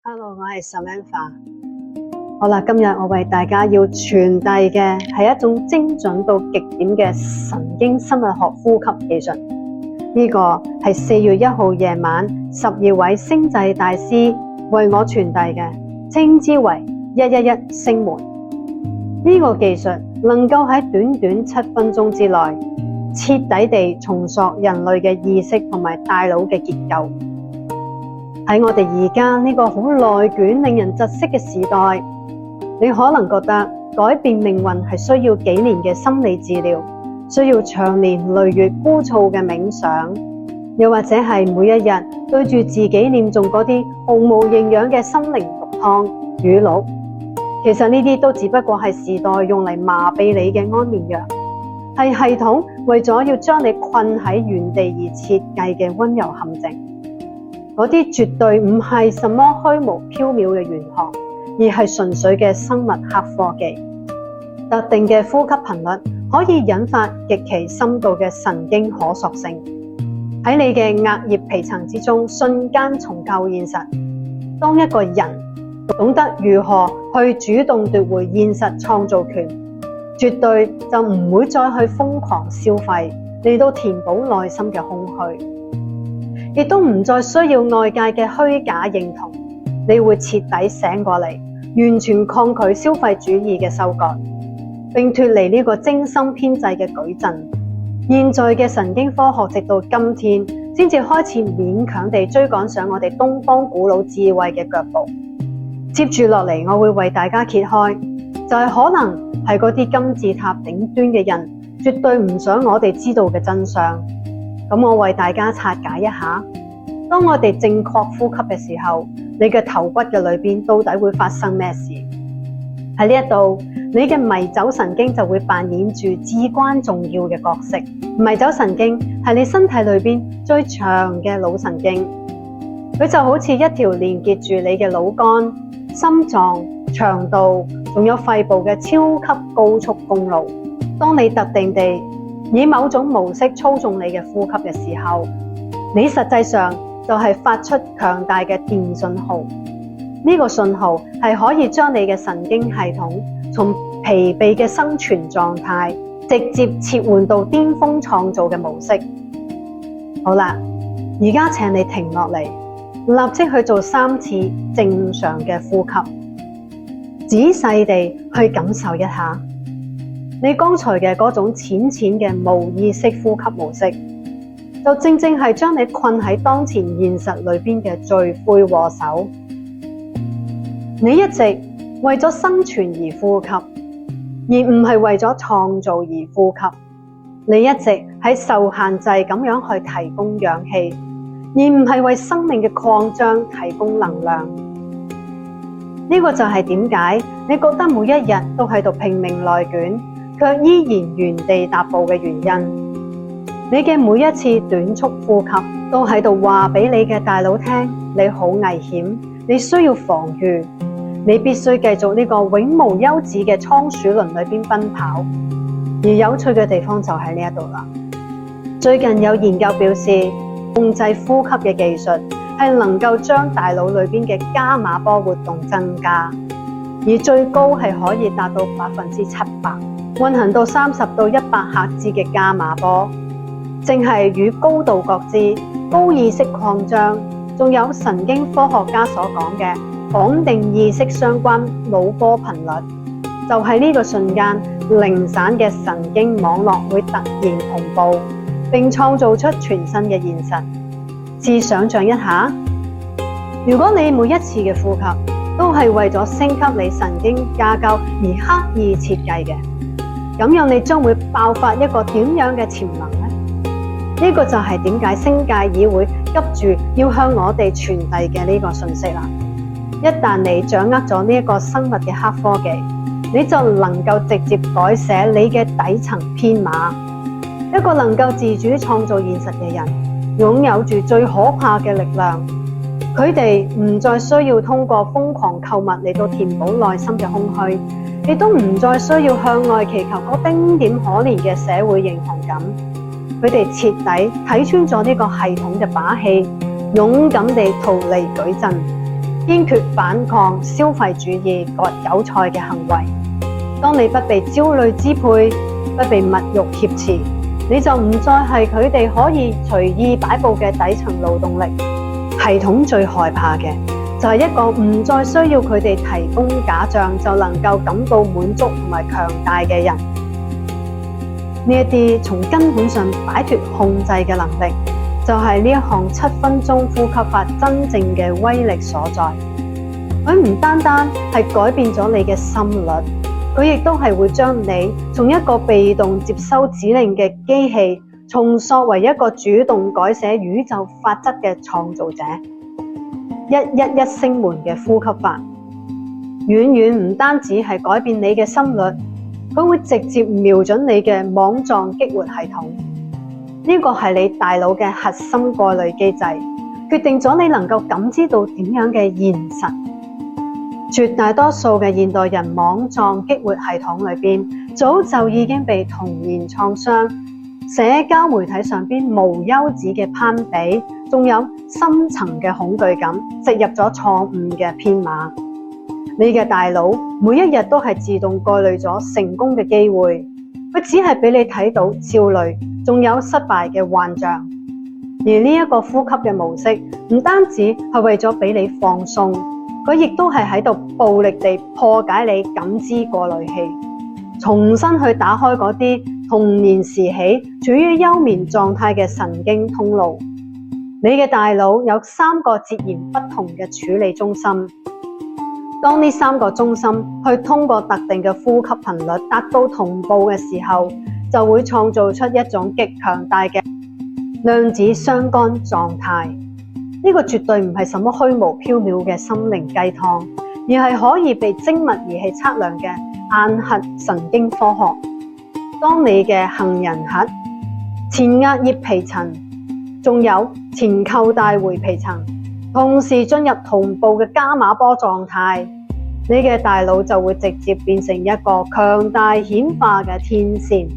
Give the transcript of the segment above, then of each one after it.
Hello，我係 Samantha。好啦，今日我為大家要傳遞嘅係一種精準到極點嘅神經生物學呼吸技術。呢個係4月1號夜晚12位星際大師為我傳遞嘅，稱之為111星門。呢個技術能夠喺短短7分鐘之內，徹底地重塑人類嘅意識同埋大腦嘅結構。喺我哋而家呢個好內捲、令人窒息嘅時代，你可能覺得改變命運係需要幾年嘅心理治療，需要長年累月枯燥嘅冥想，又或者係每一日對住自己念誦嗰啲毫無營養嘅心靈毒湯語錄。其實呢啲都只不過係時代用嚟麻痹你嘅安眠藥，係系統為咗要將你困喺原地而設計嘅溫柔陷阱。嗰啲絕對唔係什麼虛無縹緲嘅玄學，而係純粹嘅生物黑科技。特定嘅呼吸頻率可以引發極其深度嘅神經可塑性，喺你嘅額葉皮層之中瞬間重構現實。當一個人懂得如何去主動奪回現實創造權，絕對就唔會再去瘋狂消費嚟到填補內心嘅空虛，亦都唔再需要外界嘅虛假認同。你會徹底醒過嚟，完全抗拒消費主義嘅收割，並脫離呢個精心編製嘅矩陣。現在嘅神經科學直到今天先至開始勉強地追趕上我哋東方古老智慧嘅腳步。接住落嚟，我會為大家揭開，就係可能係嗰啲金字塔頂端嘅人絕對唔想我哋知道嘅真相。咁我為大家拆解一下，當我哋正確呼吸嘅時候，你嘅頭骨嘅裏邊到底會發生咩事？喺呢一度，你嘅迷走神經就會扮演住至關重要嘅角色。迷走神經係你身體裏邊最長嘅腦神經，佢就好似一條連結住你嘅腦幹、心臟、腸道仲有肺部嘅超級高速公路。當你特定地以某種模式操縱你嘅呼吸嘅時候，你實際上就係發出強大嘅電信號。呢個信號係可以將你嘅神經系統從疲憊嘅生存狀態直接切換到巔峰創造嘅模式。好啦，而家請你停落嚟，立即去做3次正常嘅呼吸，仔細地去感受一下你剛才嘅嗰種淺淺嘅無意識呼吸模式，就正正係將你困喺當前現實裏邊嘅罪魁禍首。你一直為咗生存而呼吸，而唔係為咗創造而呼吸。你一直喺受限制咁樣去提供氧氣，而唔係為生命嘅擴張提供能量。呢個就係點解你覺得每一日都喺度拼命內捲，卻依然原地踏步嘅原因。你嘅每一次短促呼吸都喺度話俾你嘅大腦聽，你好危險，你需要防禦，你必須繼續呢個永無休止嘅倉鼠輪裏邊奔跑。而有趣嘅地方就喺呢一度啦。最近有研究表示，控制呼吸嘅技術係能夠將大腦裏邊嘅伽馬波活動增加，而最高係可以達到700%，運行到30到100赫茲嘅伽馬波。正係與高度覺知、高意識擴張，仲有神經科學家所講嘅綁定意識相關腦波頻率，就喺呢個瞬間，零散嘅神經網絡會突然同步，並創造出全新嘅現實。試想象一下，如果你每一次嘅呼吸都係為咗升級你神經架構而刻意設計嘅，咁樣你將會爆發一個點樣嘅潛能呢？呢個就係點解星界議會急住要向我哋傳遞嘅呢個信息啦。一旦你掌握咗呢一個生物嘅黑科技，你就能夠直接改寫你嘅底層編碼。一個能夠自主創造現實嘅人，擁有住最可怕嘅力量。佢哋唔再需要通過瘋狂購物嚟到填補內心嘅空虛，亦都唔再需要向外祈求嗰丁點可憐嘅社會認同感。佢哋徹底睇穿咗呢個系統嘅把戲，勇敢地逃離矩陣，堅決反抗消費主義割韭菜嘅行為。當你不被焦慮支配，不被物慾挾持，你就唔再係佢哋可以隨意擺佈嘅底層勞動力。系統最害怕嘅就係一個唔再需要佢哋提供假象就能夠感到滿足同埋強大嘅人。呢一啲從根本上擺脫控制嘅能力，就係呢一項7分鐘呼吸法真正嘅威力所在。佢唔單單係改變咗你嘅心率，佢亦都係會將你從一個被動接收指令嘅機器，重塑為一個主動改寫宇宙法則嘅創造者。111聲門嘅呼吸法，遠遠唔單止係改變你嘅心率，佢會直接瞄準你嘅網狀激活系統。呢個係你大腦嘅核心過濾機制，決定咗你能夠感知到點樣嘅現實。絕大多數嘅現代人網狀激活系統裏邊，早就已經被童年創傷、社交媒體上邊無休止嘅攀比，仲有深層嘅恐懼感，植入咗錯誤嘅編碼。你嘅大腦每一日都係自動過濾咗成功嘅機會，佢只係俾你睇到焦慮，仲有失敗嘅幻象。而呢一個呼吸嘅模式，唔單止係為咗俾你放鬆，佢亦都係喺度暴力地破解你感知過濾器，重新去打開嗰啲童年時起處於休眠狀態嘅神經通路。你嘅大腦有3個截然不同嘅處理中心。當呢3個中心去通過特定嘅呼吸頻率達到同步嘅時候，就會創造出一種極強大嘅量子相干狀態。呢個絕對唔係什麼虛無縹緲嘅心靈雞湯，而係可以被精密儀器測量嘅眼核神經科學。當你嘅杏仁核、前額葉皮層仲有前扣帶回皮層同時進入同步嘅伽馬波狀態，你嘅大腦就會直接變成一個強大顯化嘅天線。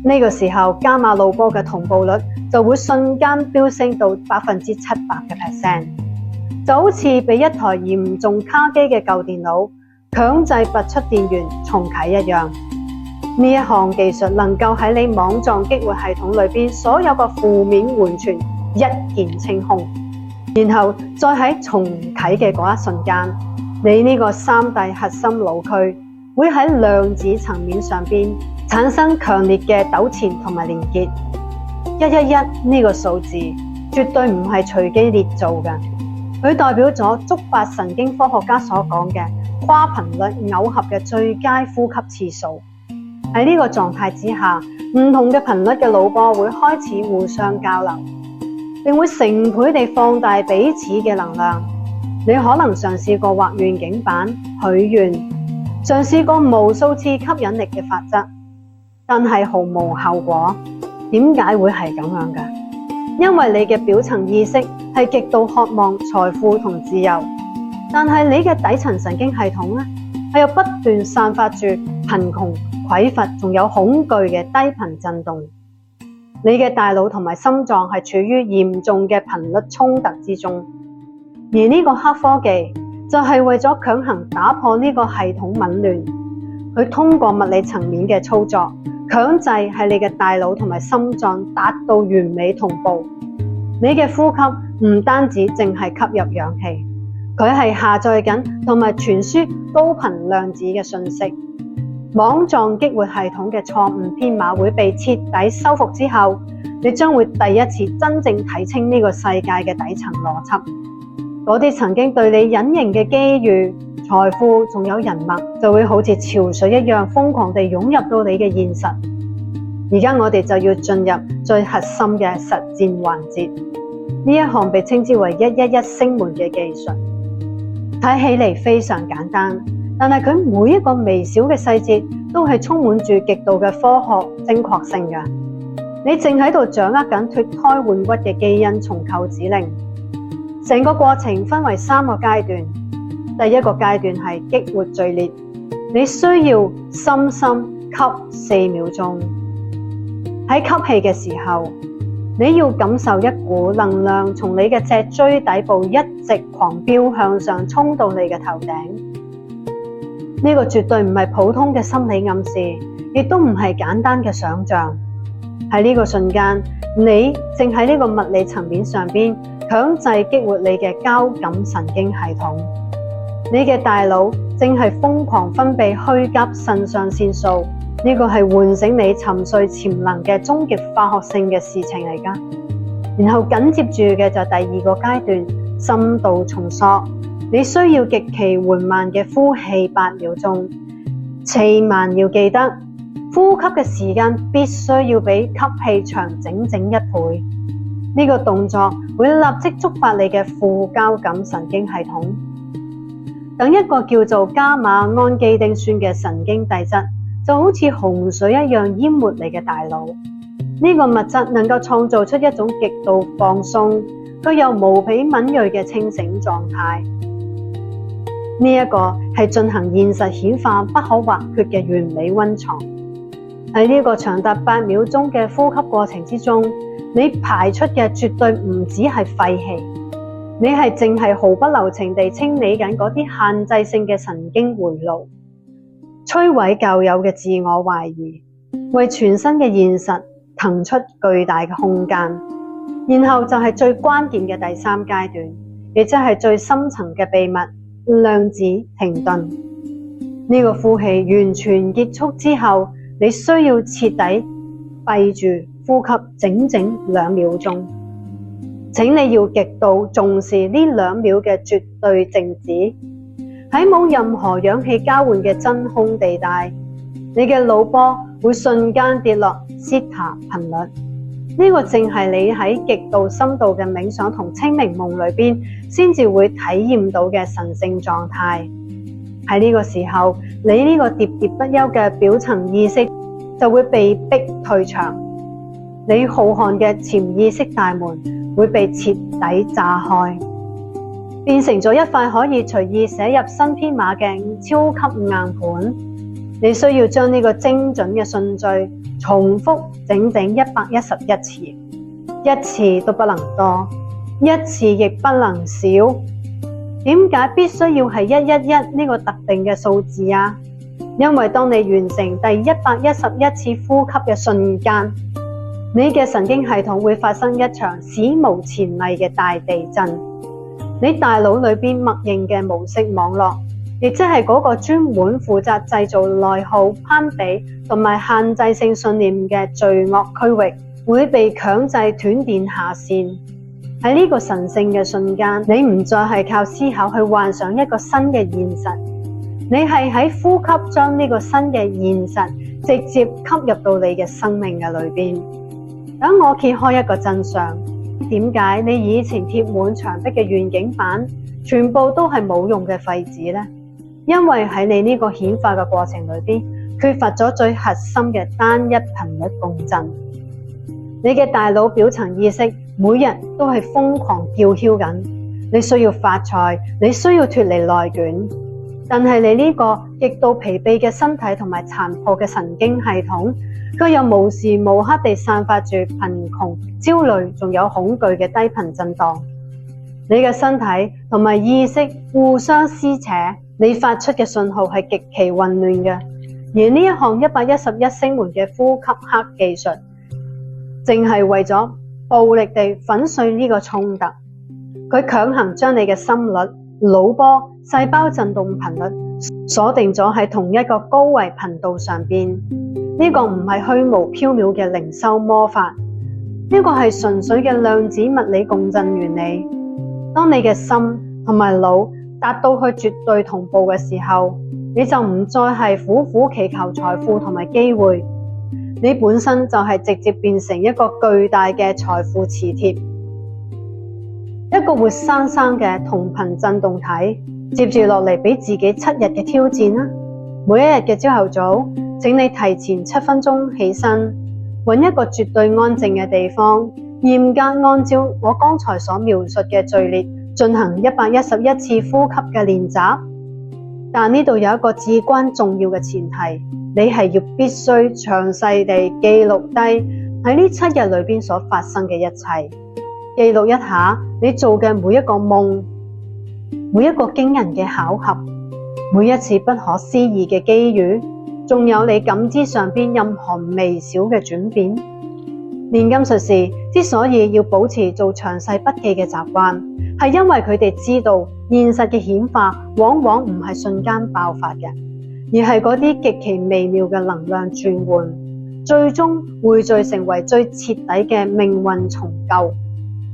呢個時候，伽馬路波嘅同步率就會瞬間飆升到700%，就好似俾一台嚴重卡機嘅舊電腦強制拔出電源重啟一樣。呢一項技術能夠喺你網狀激活系統裏邊所有嘅負面緩存一鍵清空，然後再喺重啟嘅嗰一瞬間，你呢個3大核心腦區會喺量子層面上邊產生強烈嘅糾纏同埋連結。111呢個數字絕對唔係隨機捏造嘅，佢代表咗觸發神經科學家所講嘅跨頻率耦合嘅最佳呼吸次數。喺呢個狀態之下，唔同嘅頻率嘅腦波會開始互相交流，並會成倍地放大彼此嘅能量。你可能嘗試過畫願景板、許願，嘗試過無數次吸引力嘅法則，但係毫無效果。點解會係咁樣㗎？因為你嘅表層意識係極度渴望財富同自由，但係你嘅底層神經系統咧，係又不斷散發住貧窮、匱乏仲有恐懼嘅低頻震動。你嘅大腦同埋心臟係處於嚴重嘅頻率衝突之中，而呢個黑科技就係為咗強行打破呢個系統紊亂，佢通過物理層面嘅操作，強制喺你嘅大腦同埋心臟達到完美同步。你嘅呼吸唔單止淨係吸入氧氣，佢係下載緊同埋傳輸高頻量子嘅信息。網狀激活系統嘅錯誤編碼會被徹底修復之後，你將會第一次真正睇清呢個世界嘅底層邏輯。嗰啲曾經對你隱形嘅機遇、財富仲有人脈，就會好似潮水一樣瘋狂地湧入到你嘅現實。而家我哋就要進入最核心嘅實戰環節，呢一項被稱之為111聲門嘅技術，睇起嚟非常簡單，但係佢每一個微小嘅細節都係充滿住極度嘅科學精確性嘅。你正喺度掌握緊脫胎換骨嘅基因重構指令。成個過程分為3個階段。第一個階段係激活序列，你需要深深吸4秒鐘。喺吸氣嘅時候，你要感受一股能量從你嘅脊椎底部一直狂飆向上，衝到你嘅頭頂。呢個絕對唔係普通嘅心理暗示，亦都唔係簡單嘅想象。喺呢個瞬間，你正喺呢個物理層面上邊強制激活你嘅交感神經系統。你嘅大腦正係瘋狂分泌虛甲腎上腺素，呢個係喚醒你沉睡潛能嘅終極化學性嘅事情嚟㗎。然後緊接住嘅就第二個階段，深度重塑。你需要極其緩慢嘅呼氣8秒鐘，千萬要記得，呼吸嘅時間必須要比吸氣長整整1倍。呢個動作會立即觸發你嘅副交感神經系統，等一個叫做伽馬胺基丁酸嘅神經遞質，就好似洪水一樣淹沒你嘅大腦。呢個物質能夠創造出一種極度放鬆，具有無比敏銳嘅清醒狀態。呢一個係進行現實顯化不可或缺嘅完美溫床。喺呢個長達8秒鐘嘅呼吸過程之中，你排出嘅絕對唔只係廢氣，你係淨係毫不留情地清理緊嗰啲限制性嘅神經回路，摧毀舊有嘅自我懷疑，為全新嘅現實騰出巨大嘅空間。然後就係最關鍵嘅第3階段，亦即係最深層嘅秘密。量子停頓。呢個呼氣完全結束之後，你需要徹底閉住呼吸整整2秒鐘。請你要極度重視呢2秒嘅絕對靜止，喺冇任何氧氣交換嘅真空地帶，你嘅腦波會瞬間跌落西塔頻率。呢個正係你喺極度深度嘅冥想同清明夢裏邊先至會體驗到嘅神聖狀態。喺呢個時候，你呢個喋喋不休嘅表層意識就會被逼退場，你浩瀚嘅潛意識大門會被徹底炸開，變成咗一塊可以隨意寫入新編碼嘅超級硬盤。你需要將呢個精準嘅順序重複整整111次，一次都不能多，一次亦不能少。點解必須要係111呢個特定嘅數字啊？因為當你完成第111次呼吸嘅瞬間，你嘅神經系統會發生一場史無前例嘅大地震。你大腦裏邊默認嘅模式網絡，亦即係嗰個專門負責製造內耗、攀比同埋限制性信念嘅罪惡區域，會被強制斷電下線。喺呢個神聖嘅瞬間，你唔再係靠思考去幻想一個新嘅現實，你係喺呼吸將呢個新嘅現實直接吸入到你嘅生命嘅裏邊。等我揭開一個真相，點解你以前貼滿牆壁嘅願景板全部都係冇用嘅廢紙呢？因為喺你呢個顯化嘅過程裏邊，缺乏咗最核心嘅單一頻率共振。你嘅大腦表層意識每日都係瘋狂叫囂緊，你需要發財，你需要脫離內卷，但係你呢個極度疲憊嘅身體同埋殘破嘅神經系統，卻又無時無刻地散發住貧窮、焦慮仲有恐懼嘅低頻震盪。你嘅身體同埋意識互相撕扯，你發出嘅信號係極其混亂嘅。而呢一項111聲門嘅呼吸黑技術，正係為咗暴力地粉碎呢個衝突。佢強行將你嘅心率、腦波、細胞振動頻率鎖定咗喺同一個高維頻道上邊。呢個唔係虛無縹緲嘅靈修魔法，呢個係純粹嘅量子物理共振原理。當你嘅心同埋腦達到去絕對同步嘅時候，你就唔再係苦苦祈求財富同埋機會，你本身就係直接變成一個巨大嘅財富磁鐵，一個活生生嘅同頻振動體。接住落嚟俾自己7日嘅挑戰啦！每一日嘅朝頭早，請你提前7分鐘起身，揾一個絕對安靜嘅地方，嚴格按照我剛才所描述嘅序列進行111次呼吸嘅練習。但呢度有一個至關重要嘅前提，你係要必須詳細地記錄低喺呢7日裏邊所發生嘅一切，記錄一下你做嘅每一個夢，每一個驚人嘅巧合，每一次不可思議嘅機遇，仲有你感知上邊任何微小嘅轉變。煉金術士之所以要保持做詳細筆記嘅習慣，係因為佢哋知道現實嘅顯化往往唔係瞬間爆發嘅，而係嗰啲極其微妙嘅能量轉換，最終匯聚成為最徹底嘅命運重構。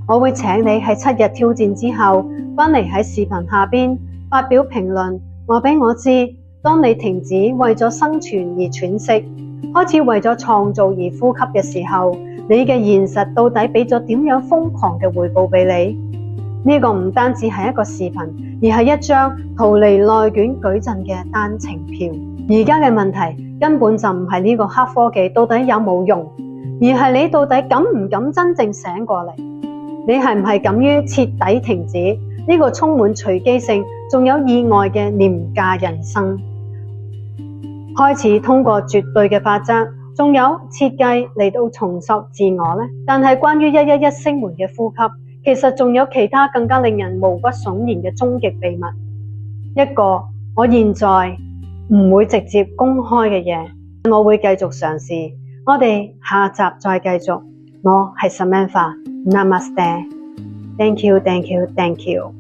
我會請你喺7日挑戰之後，返嚟喺視頻下邊發表評論，話俾我知，當你停止為咗生存而喘息，開始為咗創造而呼吸嘅時候，你嘅現實到底俾咗點樣瘋狂嘅回報俾你？呢個唔單止係一個視頻，而係一張逃離內卷矩陣嘅單程票。而家嘅問題根本就唔係呢個黑科技到底有冇用，而係你到底敢唔敢真正醒過嚟？你係唔係敢於徹底停止呢個充滿隨機性仲有意外嘅廉價人生，開始通過絕對嘅法則仲有設計嚟到重塑自我呢？但係關於111星門嘅呼吸，其實仲有其他更加令人毛骨悚然嘅終極秘密，一個我現在唔會直接公開嘅嘢，我會繼續嘗試。我哋下集再繼續。我係 Samantha，Namaste，Thank you，Thank you，Thank you。